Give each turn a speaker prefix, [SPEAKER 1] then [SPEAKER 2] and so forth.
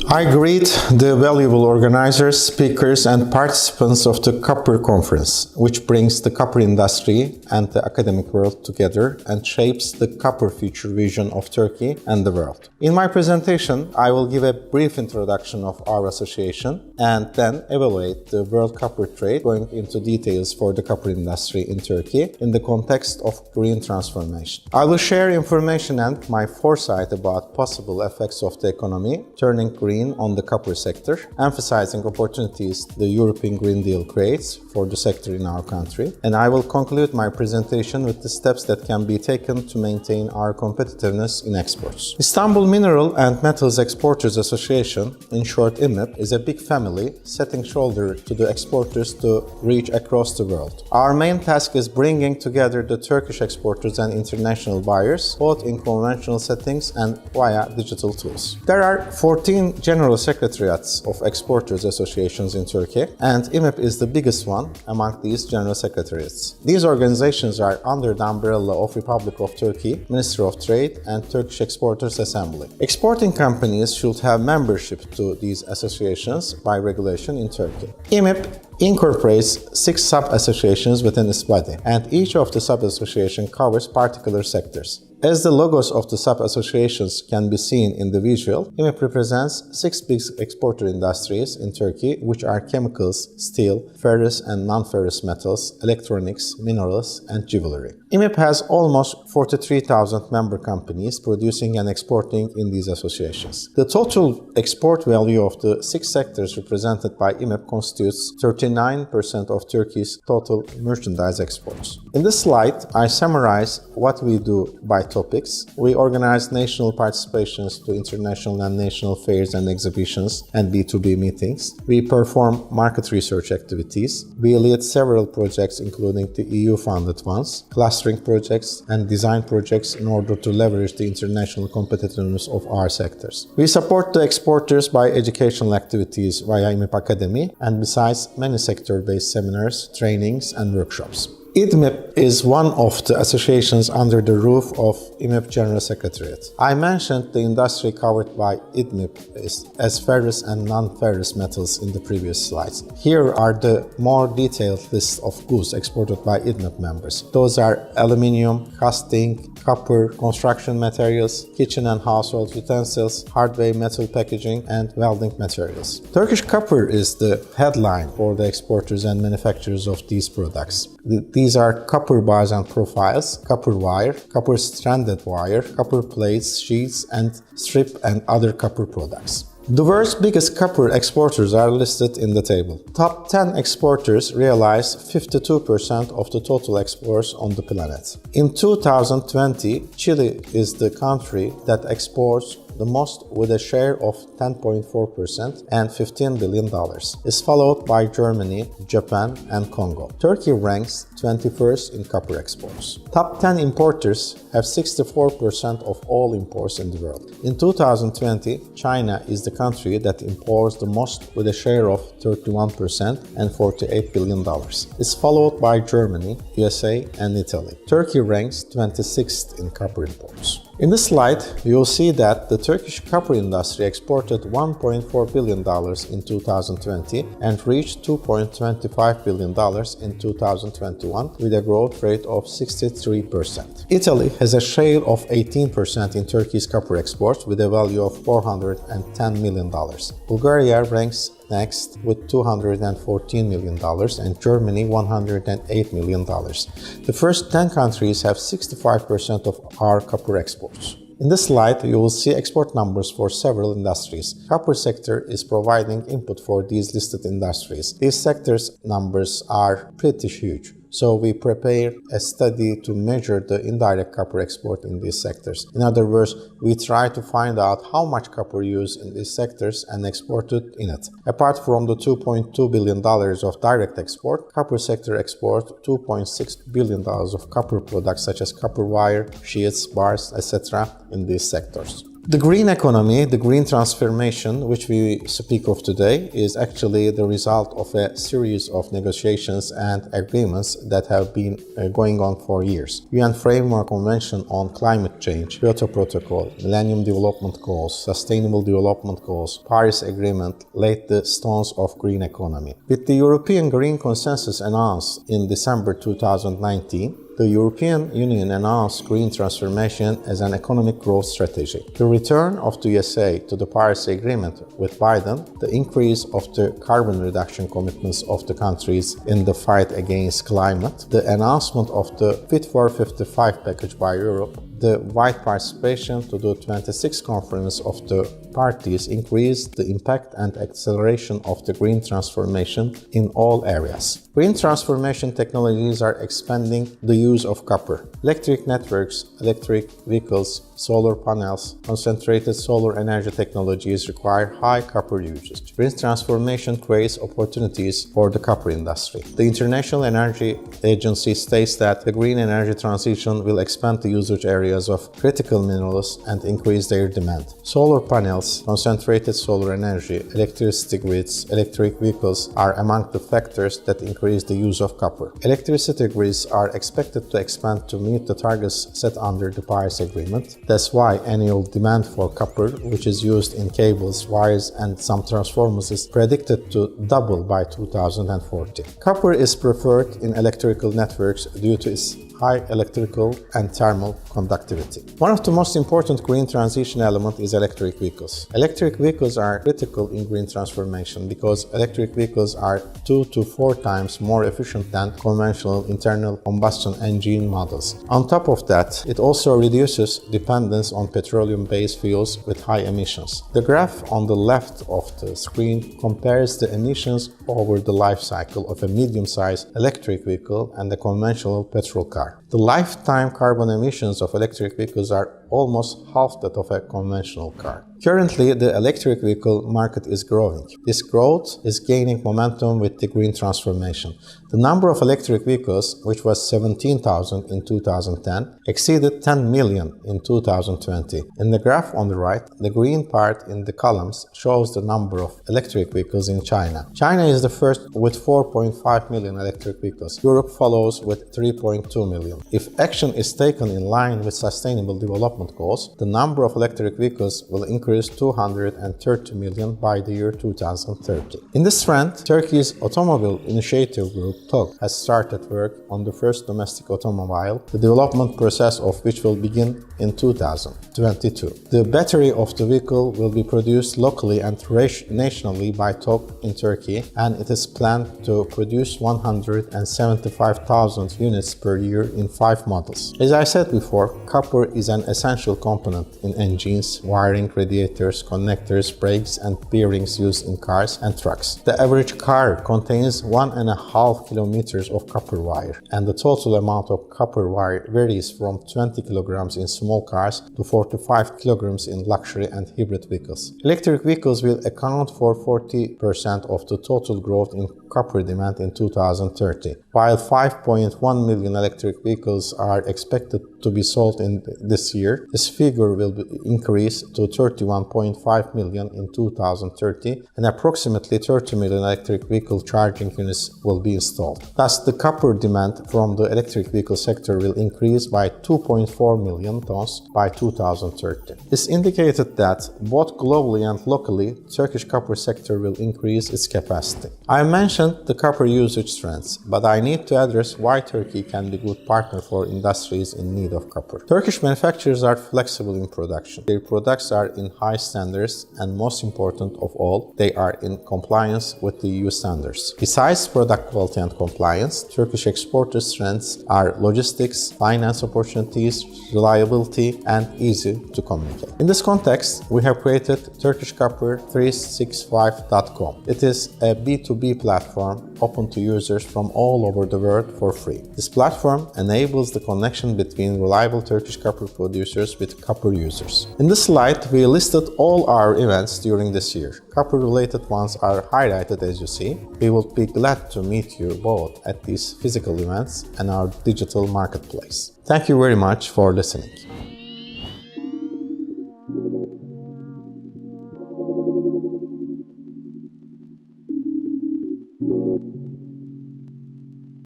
[SPEAKER 1] I greet the valuable organizers, speakers, and participants of the Copper Conference, which brings the copper industry and the academic world together and shapes the copper future vision of Turkey and the world. In my presentation, I will give a brief introduction of our association and then evaluate the world copper trade, going into details for the copper industry in Turkey in the context of green transformation. I will share information and my foresight about possible effects of the economy turning green on the copper sector, emphasizing opportunities the European Green Deal creates for the sector in our country. And I will conclude my presentation with the steps that can be taken to maintain our competitiveness in exports. Istanbul Mineral and Metals Exporters Association, in short IMEP, is a big family setting shoulder to the exporters to reach across the world. Our main task is bringing together the Turkish exporters and international buyers, both in conventional settings and via digital tools. There are 14 general secretariats of exporters associations in Turkey, and IMEP is the biggest one among these general secretariats. These organizations are under the umbrella of Republic of Turkey, Ministry of Trade, and Turkish Exporters Assembly. Exporting companies should have membership to these associations by regulation in Turkey. IMEP incorporates 6 sub-associations within its body, and each of the sub-associations covers particular sectors. As the logos of the sub-associations can be seen in the visual, IMEP represents 6 big exporter industries in Turkey, which are chemicals, steel, ferrous and non-ferrous metals, electronics, minerals, and jewelry. IMEP has almost 43,000 member companies producing and exporting in these associations. The total export value of the 6 sectors represented by IMEP constitutes 39% of Turkey's total merchandise exports. In this slide, I summarize what we do by topics. We organize national participations to international and national fairs and exhibitions and B2B meetings. We perform market research activities. We lead several projects including the EU-funded ones, clustering projects and design projects in order to leverage the international competitiveness of our sectors. We support the exporters by educational activities via IMEP Academy and besides many sector-based seminars, trainings and workshops. IDMEP is one of the associations under the roof of IMEP General Secretariat. I mentioned the industry covered by IDMEP as ferrous and non-ferrous metals in the previous slides. Here are the more detailed list of goods exported by IDMEP members. Those are aluminium, casting, copper, construction materials, kitchen and household utensils, hardware metal packaging, and welding materials. Turkish copper is the headline for the exporters and manufacturers of these products. These are copper bars and profiles, copper wire, copper stranded wire, copper plates, sheets, and strip and other copper products. The world's biggest copper exporters are listed in the table. Top 10 exporters realize 52% of the total exports on the planet. In 2020, Chile is the country that exports the most with a share of 10.4% and $15 billion. Is followed by Germany, Japan, and Congo. Turkey ranks 21st in copper exports. Top 10 importers have 64% of all imports in the world. In 2020, China is the country that imports the most with a share of 31% and $48 billion. Is followed by Germany, USA, and Italy. Turkey ranks 26th in copper imports. In this slide, you will see that the Turkish copper industry exported $1.4 billion in 2020 and reached $2.25 billion in 2021 with a growth rate of 63%. Italy has a share of 18% in Turkey's copper exports with a value of $410 million. Bulgaria ranks next with $214 million and Germany $108 million. The first 10 countries have 65% of our copper exports. In this slide, you will see export numbers for several industries. Copper sector is providing input for these listed industries. These sectors' numbers are pretty huge. So we prepare a study to measure the indirect copper export in these sectors. In other words, we try to find out how much copper used in these sectors and exported in it. Apart from the $2.2 billion of direct export, copper sector exports $2.6 billion of copper products such as copper wire, sheets, bars, etc. in these sectors. The green economy, the green transformation, which we speak of today, is actually the result of a series of negotiations and agreements that have been going on for years. UN Framework Convention on Climate Change, Kyoto Protocol, Millennium Development Goals, Sustainable Development Goals, Paris Agreement laid the stones of green economy. With the European Green Consensus announced in December 2019, the European Union announced green transformation as an economic growth strategy. The return of the USA to the Paris Agreement with Biden, the increase of the carbon reduction commitments of the countries in the fight against climate, the announcement of the Fit for 55 package by Europe, the wide participation to the 26th conference of the parties increased the impact and acceleration of the green transformation in all areas. Green transformation technologies are expanding the use of copper. Electric networks, electric vehicles, solar panels, concentrated solar energy technologies require high copper usage. Green transformation creates opportunities for the copper industry. The International Energy Agency states that the green energy transition will expand the usage areas of critical minerals and increase their demand. Solar panels, concentrated solar energy, electricity grids, electric vehicles are among the factors that increase the use of copper. Electricity grids are expected to expand to meet the targets set under the Paris Agreement. That's why annual demand for copper, which is used in cables, wires, and some transformers, is predicted to double by 2040. Copper is preferred in electrical networks due to its high electrical and thermal conductivity. One of the most important green transition elements is electric vehicles. Electric vehicles are critical in green transformation because electric vehicles are 2 to 4 times more efficient than conventional internal combustion engine models. On top of that, it also reduces dependence on petroleum-based fuels with high emissions. The graph on the left of the screen compares the emissions over the life cycle of a medium-sized electric vehicle and a conventional petrol car. The lifetime carbon emissions of electric vehicles are almost half that of a conventional car. Currently, the electric vehicle market is growing. This growth is gaining momentum with the green transformation. The number of electric vehicles, which was 17,000 in 2010, exceeded 10 million in 2020. In the graph on the right, the green part in the columns shows the number of electric vehicles in China. China is the first with 4.5 million electric vehicles. Europe follows with 3.2 million. If action is taken in line with sustainable development goals, the number of electric vehicles will increase 230 million by the year 2030. In this trend, Turkey's Automobile Initiative Group TOG has started work on the first domestic automobile, the development process of which will begin in 2022. The battery of the vehicle will be produced locally and nationally by TOG in Turkey, and it is planned to produce 175,000 units per year in 5 models. As I said before, copper is an essential component in engines, wiring, radiators, connectors, brakes, and bearings used in cars and trucks. The average car contains 1.5 kilometers of copper wire, and the total amount of copper wire varies from 20 kilograms in small cars to 45 kilograms in luxury and hybrid vehicles. Electric vehicles will account for 40% of the total growth in copper demand in 2030. While 5.1 million electric vehicles are expected to be sold in this year, this figure will increase to 31.5 million in 2030, and approximately 30 million electric vehicle charging units will be installed. Thus, the copper demand from the electric vehicle sector will increase by 2.4 million tons by 2030. This indicated that both globally and locally, Turkish copper sector will increase its capacity. I mentioned the copper usage trends, but I need to address why Turkey can be a good partner for industries in need of copper. Turkish manufacturers are flexible in production. Their products are in high standards, and most important of all, they are in compliance with the EU standards. Besides product quality and compliance, Turkish exporters' strengths are logistics, finance opportunities, reliability, and easy to communicate. In this context, we have created turkishcopper365.com. It is a B2B platform open to users from all over the world for free. This platform enables the connection between reliable Turkish copper producers with copper users. In this slide, we listed all our events during this year. Copper-related ones are highlighted as you see. We will be glad to meet you both at these physical events and our digital marketplace. Thank you very much for listening.